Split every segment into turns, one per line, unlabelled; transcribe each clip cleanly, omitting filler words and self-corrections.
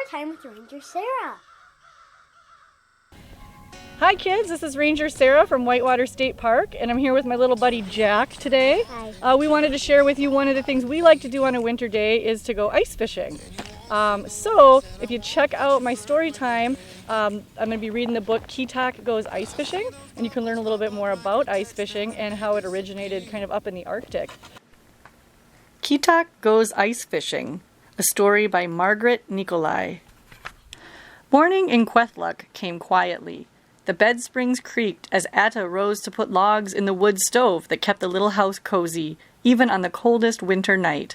Storytime with Ranger Sara.
Hi kids, this is Ranger Sara from Whitewater State Park, and I'm here with my little buddy Jack today.
Hi.
We wanted to share with you one of the things we like to do on a winter day is to go ice fishing. So if you check out my story time, I'm going to be reading the book Kitaq Goes Ice Fishing, and you can learn a little bit more about ice fishing and how it originated kind of up in the Arctic. Kitaq Goes Ice Fishing, a story by Margaret Nicolai. Morning in Kwethluk came quietly. The bed springs creaked as Atta rose to put logs in the wood stove that kept the little house cozy, even on the coldest winter night.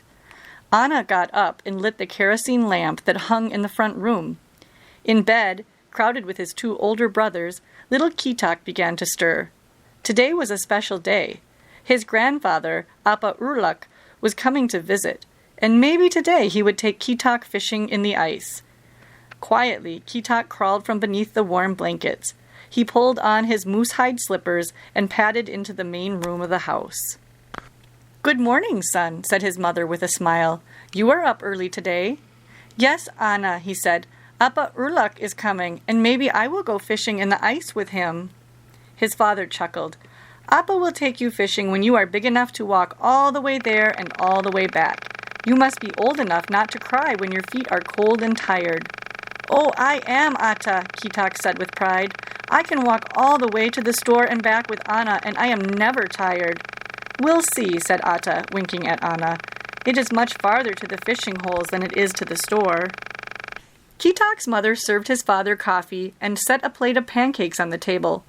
Anna got up and lit the kerosene lamp that hung in the front room. In bed, crowded with his two older brothers, little Kitaq began to stir. Today was a special day. His grandfather, Appa Urlak, was coming to visit, and maybe today he would take Kitaq fishing in the ice. Quietly, Kitaq crawled from beneath the warm blankets. He pulled on his moose-hide slippers and padded into the main room of the house. "Good morning, son," said his mother with a smile. "You are up early today." "Yes, Anna," he said. "Appa Urlak is coming, and maybe I will go fishing in the ice with him." His father chuckled. "Appa will take you fishing when you are big enough to walk all the way there and all the way back. You must be old enough not to cry when your feet are cold and tired." "Oh, I am, Atta," Kitaq said with pride. "I can walk all the way to the store and back with Anna, and I am never tired." "We'll see," said Atta, winking at Anna. "It is much farther to the fishing holes than it is to the store." Kitaq's mother served his father coffee and set a plate of pancakes on the table.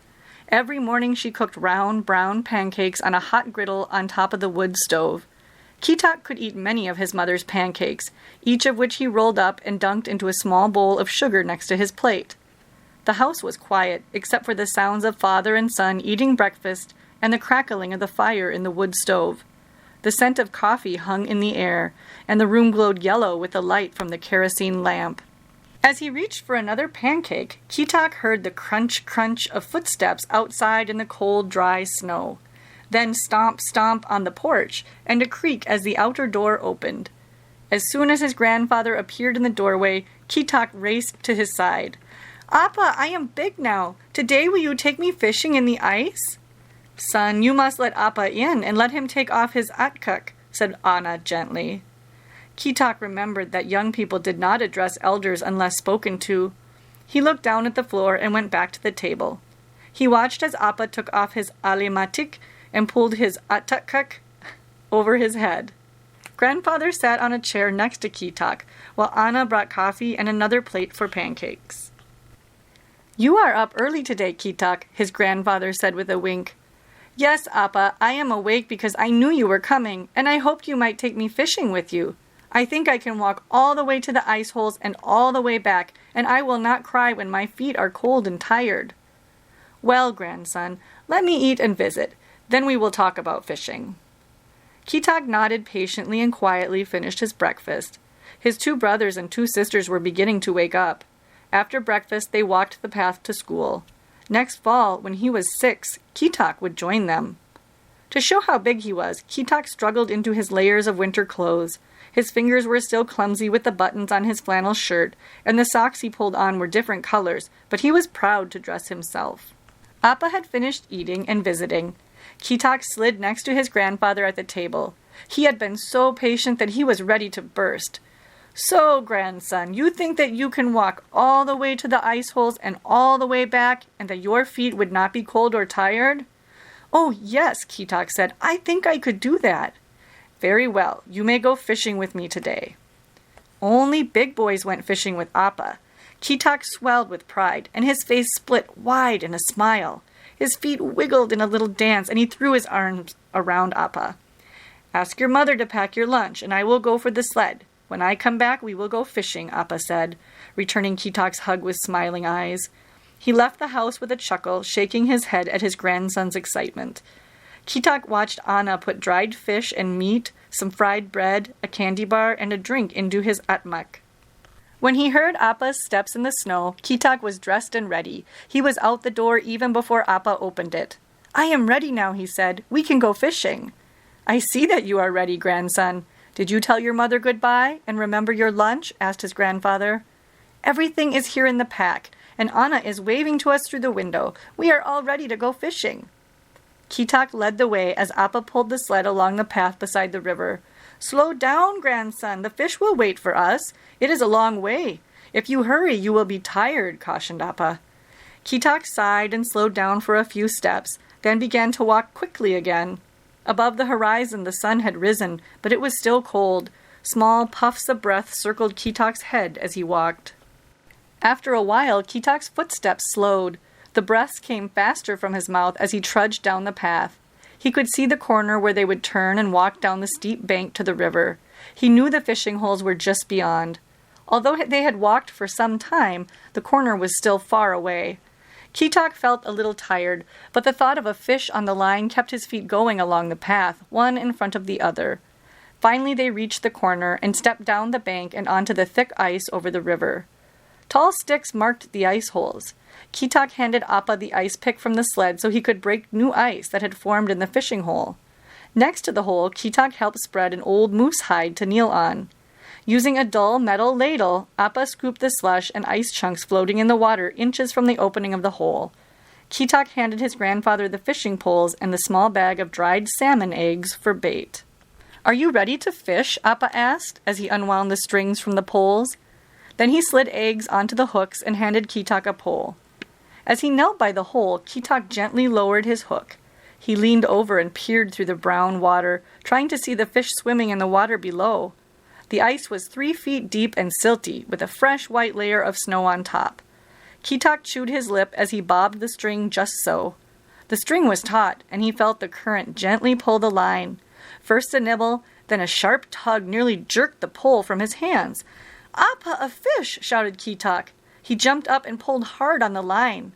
Every morning she cooked round, brown pancakes on a hot griddle on top of the wood stove. Kitaq could eat many of his mother's pancakes, each of which he rolled up and dunked into a small bowl of sugar next to his plate. The house was quiet, except for the sounds of father and son eating breakfast and the crackling of the fire in the wood stove. The scent of coffee hung in the air, and the room glowed yellow with the light from the kerosene lamp. As he reached for another pancake, Kitaq heard the crunch-crunch of footsteps outside in the cold, dry snow. Then stomp-stomp on the porch, and a creak as the outer door opened. As soon as his grandfather appeared in the doorway, Kitaq raced to his side. "Appa, I am big now. Today will you take me fishing in the ice?" "Son, you must let Appa in and let him take off his atkuk," said Anna gently. Kitaq remembered that young people did not address elders unless spoken to. He looked down at the floor and went back to the table. He watched as Appa took off his alimatik and pulled his atkuk over his head. Grandfather sat on a chair next to Kitaq, while Anna brought coffee and another plate for pancakes. "You are up early today, Kitaq," his grandfather said with a wink. "Yes, Appa, I am awake because I knew you were coming, and I hoped you might take me fishing with you. I think I can walk all the way to the ice holes and all the way back, and I will not cry when my feet are cold and tired." "Well, grandson, let me eat and visit. Then we will talk about fishing." Kitaq nodded patiently and quietly finished his breakfast. His two brothers and two sisters were beginning to wake up. After breakfast, they walked the path to school. Next fall, when he was 6, Kitaq would join them. To show how big he was, Kitaq struggled into his layers of winter clothes. His fingers were still clumsy with the buttons on his flannel shirt, and the socks he pulled on were different colors, but he was proud to dress himself. Appa had finished eating and visiting. Kitaq slid next to his grandfather at the table. He had been so patient that he was ready to burst. "So, grandson, you think that you can walk all the way to the ice holes and all the way back, and that your feet would not be cold or tired?" "Oh, yes," Kitaq said. "I think I could do that." "Very well. You may go fishing with me today." Only big boys went fishing with Appa. Kitaq swelled with pride, and his face split wide in a smile. His feet wiggled in a little dance, and he threw his arms around Appa. "Ask your mother to pack your lunch, and I will go for the sled. When I come back, we will go fishing," Appa said, returning Kitaq's hug with smiling eyes. He left the house with a chuckle, shaking his head at his grandson's excitement. Kitaq watched Anna put dried fish and meat, some fried bread, a candy bar, and a drink into his atmak. When he heard Appa's steps in the snow, Kitaq was dressed and ready. He was out the door even before Appa opened it. "I am ready now," he said. "We can go fishing." "I see that you are ready, grandson. Did you tell your mother goodbye and remember your lunch?" asked his grandfather. Everything is here in the pack, and Anna is waving to us through the window. We are all ready to go fishing." Kitaq led the way as Appa pulled the sled along the path beside the river. "Slow down, grandson. The fish will wait for us. It is a long way. If you hurry, you will be tired," cautioned Appa. Kitaq sighed and slowed down for a few steps, then began to walk quickly again. Above the horizon the sun had risen, but it was still cold. Small puffs of breath circled Kitaq's head as he walked. After a while, Kitaq's footsteps slowed. The breaths came faster from his mouth as he trudged down the path. He could see the corner where they would turn and walk down the steep bank to the river. He knew the fishing holes were just beyond. Although they had walked for some time, the corner was still far away. Kitaq felt a little tired, but the thought of a fish on the line kept his feet going along the path, one in front of the other. Finally they reached the corner and stepped down the bank and onto the thick ice over the river. Tall sticks marked the ice holes. Kitaq handed Appa the ice pick from the sled so he could break new ice that had formed in the fishing hole. Next to the hole, Kitaq helped spread an old moose hide to kneel on. Using a dull metal ladle, Appa scooped the slush and ice chunks floating in the water inches from the opening of the hole. Kitaq handed his grandfather the fishing poles and the small bag of dried salmon eggs for bait. "Are you ready to fish?" Appa asked as he unwound the strings from the poles. Then he slid eggs onto the hooks and handed Kitaq a pole. As he knelt by the hole, Kitaq gently lowered his hook. He leaned over and peered through the brown water, trying to see the fish swimming in the water below. The ice was 3 feet deep and silty, with a fresh white layer of snow on top. Kitaq chewed his lip as he bobbed the string just so. The string was taut, and he felt the current gently pull the line. First a nibble, then a sharp tug nearly jerked the pole from his hands. "Appa, a fish!" shouted Kitaq. He jumped up and pulled hard on the line.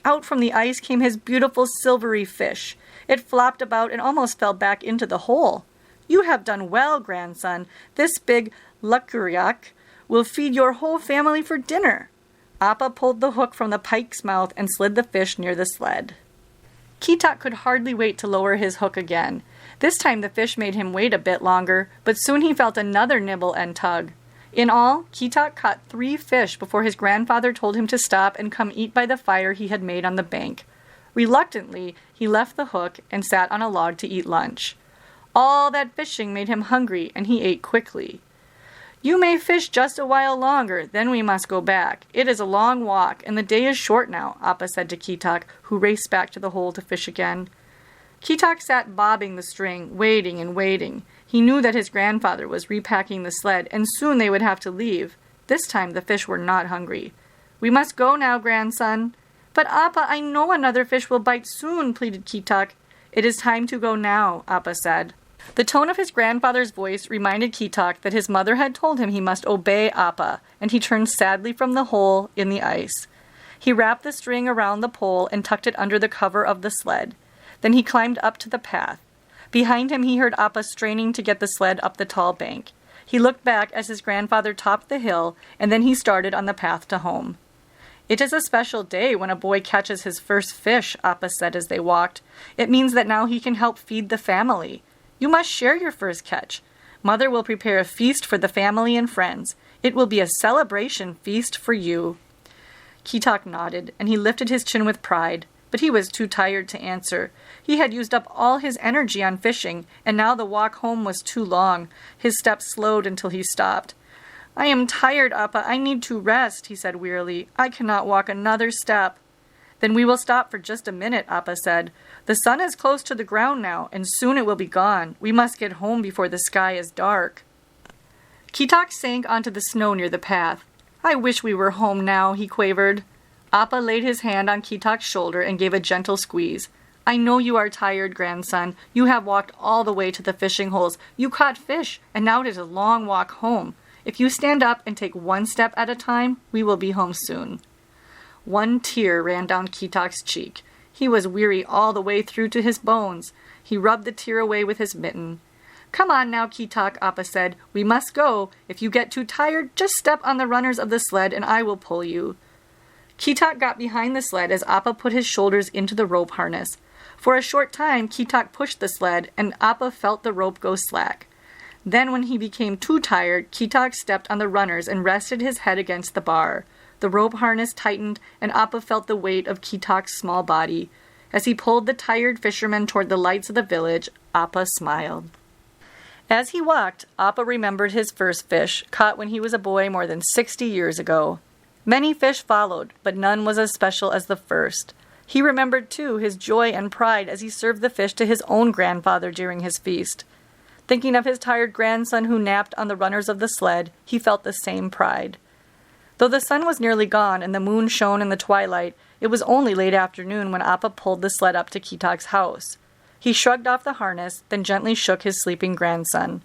Out from the ice came his beautiful silvery fish. It flopped about and almost fell back into the hole. "You have done well, grandson. This big lukriak will feed your whole family for dinner." Appa pulled the hook from the pike's mouth and slid the fish near the sled. Kitaq could hardly wait to lower his hook again. This time the fish made him wait a bit longer, but soon he felt another nibble and tug. In all, Kitaq caught 3 fish before his grandfather told him to stop and come eat by the fire he had made on the bank. Reluctantly, he left the hook and sat on a log to eat lunch. All that fishing made him hungry, and he ate quickly. "You may fish just a while longer, then we must go back. It is a long walk, and the day is short now," Appa said to Kitaq, who raced back to the hole to fish again. Kitaq sat bobbing the string, waiting and waiting. He knew that his grandfather was repacking the sled, and soon they would have to leave. This time the fish were not hungry. "We must go now, grandson." "But Appa, I know another fish will bite soon," pleaded Kitaq. "It is time to go now," Appa said. The tone of his grandfather's voice reminded Kitaq that his mother had told him he must obey Appa, and he turned sadly from the hole in the ice. He wrapped the string around the pole and tucked it under the cover of the sled. Then he climbed up to the path. Behind him he heard Appa straining to get the sled up the tall bank. He looked back as his grandfather topped the hill, and then he started on the path to home. "It is a special day when a boy catches his first fish," Appa said as they walked. "It means that now he can help feed the family. You must share your first catch. Mother will prepare a feast for the family and friends. It will be a celebration feast for you." Kitaq nodded, and he lifted his chin with pride, but he was too tired to answer. He had used up all his energy on fishing, and now the walk home was too long. His steps slowed until he stopped. "I am tired, Appa. I need to rest," he said wearily. "I cannot walk another step." "Then we will stop for just a minute," Appa said. "The sun is close to the ground now, and soon it will be gone. We must get home before the sky is dark." Kitaq sank onto the snow near the path. "I wish we were home now," he quavered. Appa laid his hand on Kitaq's shoulder and gave a gentle squeeze. "I know you are tired, grandson. You have walked all the way to the fishing holes. You caught fish, and now it is a long walk home. If you stand up and take one step at a time, we will be home soon." One tear ran down Kitaq's cheek. He was weary all the way through to his bones. He rubbed the tear away with his mitten. "Come on now, Kitaq," Appa said. "We must go. If you get too tired, just step on the runners of the sled and I will pull you." Kitaq got behind the sled as Appa put his shoulders into the rope harness. For a short time, Kitaq pushed the sled, and Appa felt the rope go slack. Then when he became too tired, Kitaq stepped on the runners and rested his head against the bar. The rope harness tightened, and Appa felt the weight of Kitaq's small body. As he pulled the tired fisherman toward the lights of the village, Appa smiled. As he walked, Appa remembered his first fish, caught when he was a boy more than 60 years ago. Many fish followed, but none was as special as the first. He remembered, too, his joy and pride as he served the fish to his own grandfather during his feast. Thinking of his tired grandson who napped on the runners of the sled, he felt the same pride. Though the sun was nearly gone and the moon shone in the twilight, it was only late afternoon when Appa pulled the sled up to Kitaq's house. He shrugged off the harness, then gently shook his sleeping grandson.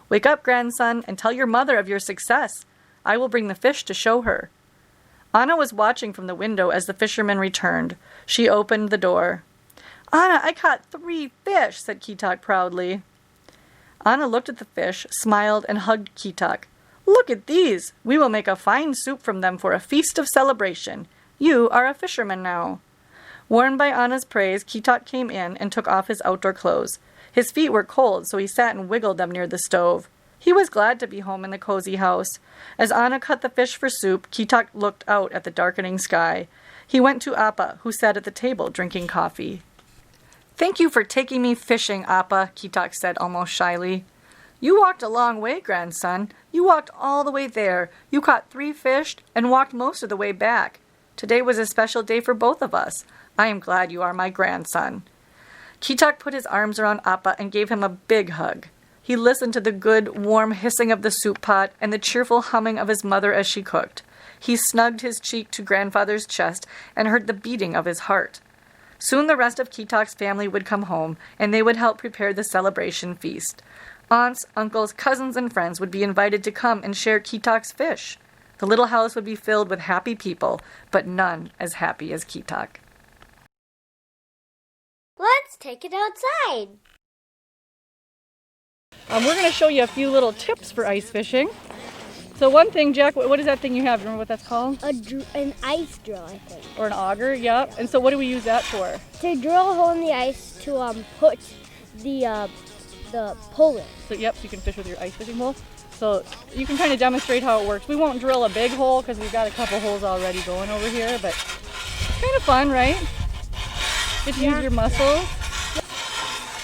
"Wake up, grandson, and tell your mother of your success. I will bring the fish to show her." Anna was watching from the window as the fisherman returned. She opened the door. "Anna, I caught 3 fish," said Kitaq proudly. Anna looked at the fish, smiled, and hugged Kitaq. "Look at these! We will make a fine soup from them for a feast of celebration. You are a fisherman now." Warned by Anna's praise, Kitaq came in and took off his outdoor clothes. His feet were cold, so he sat and wiggled them near the stove. He was glad to be home in the cozy house. As Anna cut the fish for soup, Kitaq looked out at the darkening sky. He went to Appa, who sat at the table drinking coffee. "Thank you for taking me fishing, Appa," Kitaq said almost shyly. "You walked a long way, grandson. You walked all the way there. You caught 3 fish and walked most of the way back. Today was a special day for both of us. I am glad you are my grandson." Kitaq put his arms around Appa and gave him a big hug. He listened to the good, warm hissing of the soup pot and the cheerful humming of his mother as she cooked. He snugged his cheek to grandfather's chest and heard the beating of his heart. Soon the rest of Kitaq's family would come home, and they would help prepare the celebration feast. Aunts, uncles, cousins, and friends would be invited to come and share Kitaq's fish. The little house would be filled with happy people, but none as happy as Kitaq.
Let's take it outside.
We're going to show you a few little tips for ice fishing. So one thing, Jack, what is that thing you have? Remember what that's called?
An ice drill, I think.
Or an auger, yep. And so what do we use that for?
To drill a hole in the ice to put the pole in.
So yep, so you can fish with your ice fishing pole. So you can kind of demonstrate how it works. We won't drill a big hole because we've got a couple holes already going over here, but it's kind of fun, right? Get to use your muscles.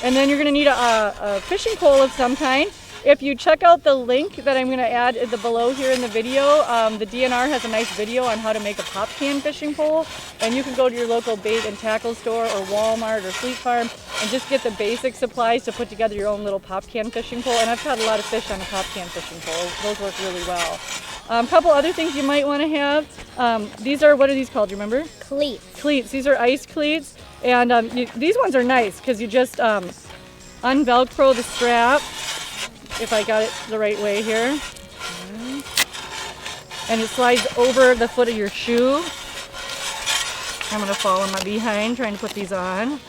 And then you're going to need a fishing pole of some kind. If you check out the link that I'm going to add below here in the video, the DNR has a nice video on how to make a pop can fishing pole. And you can go to your local bait and tackle store or Walmart or Fleet Farm and just get the basic supplies to put together your own little pop can fishing pole. And I've caught a lot of fish on a pop can fishing pole. Those work really well. A couple other things you might want to have. These are, what are these called? Do you remember?
Cleats.
Cleats. These are ice cleats. And these ones are nice because you just unvelcro the strap, if I got it the right way here. And it slides over the foot of your shoe. I'm going to fall in my behind trying to put these on.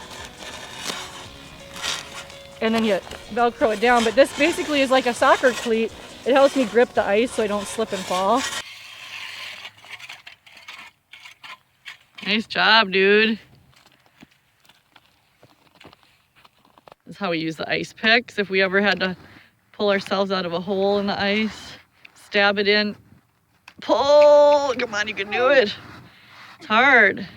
And then you velcro it down. But this basically is like a soccer cleat. It helps me grip the ice so I don't slip and fall. Nice job, dude. That's how we use the ice picks. If we ever had to pull ourselves out of a hole in the ice, stab it in, pull. Come on, you can do it. It's hard.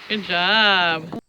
Good job.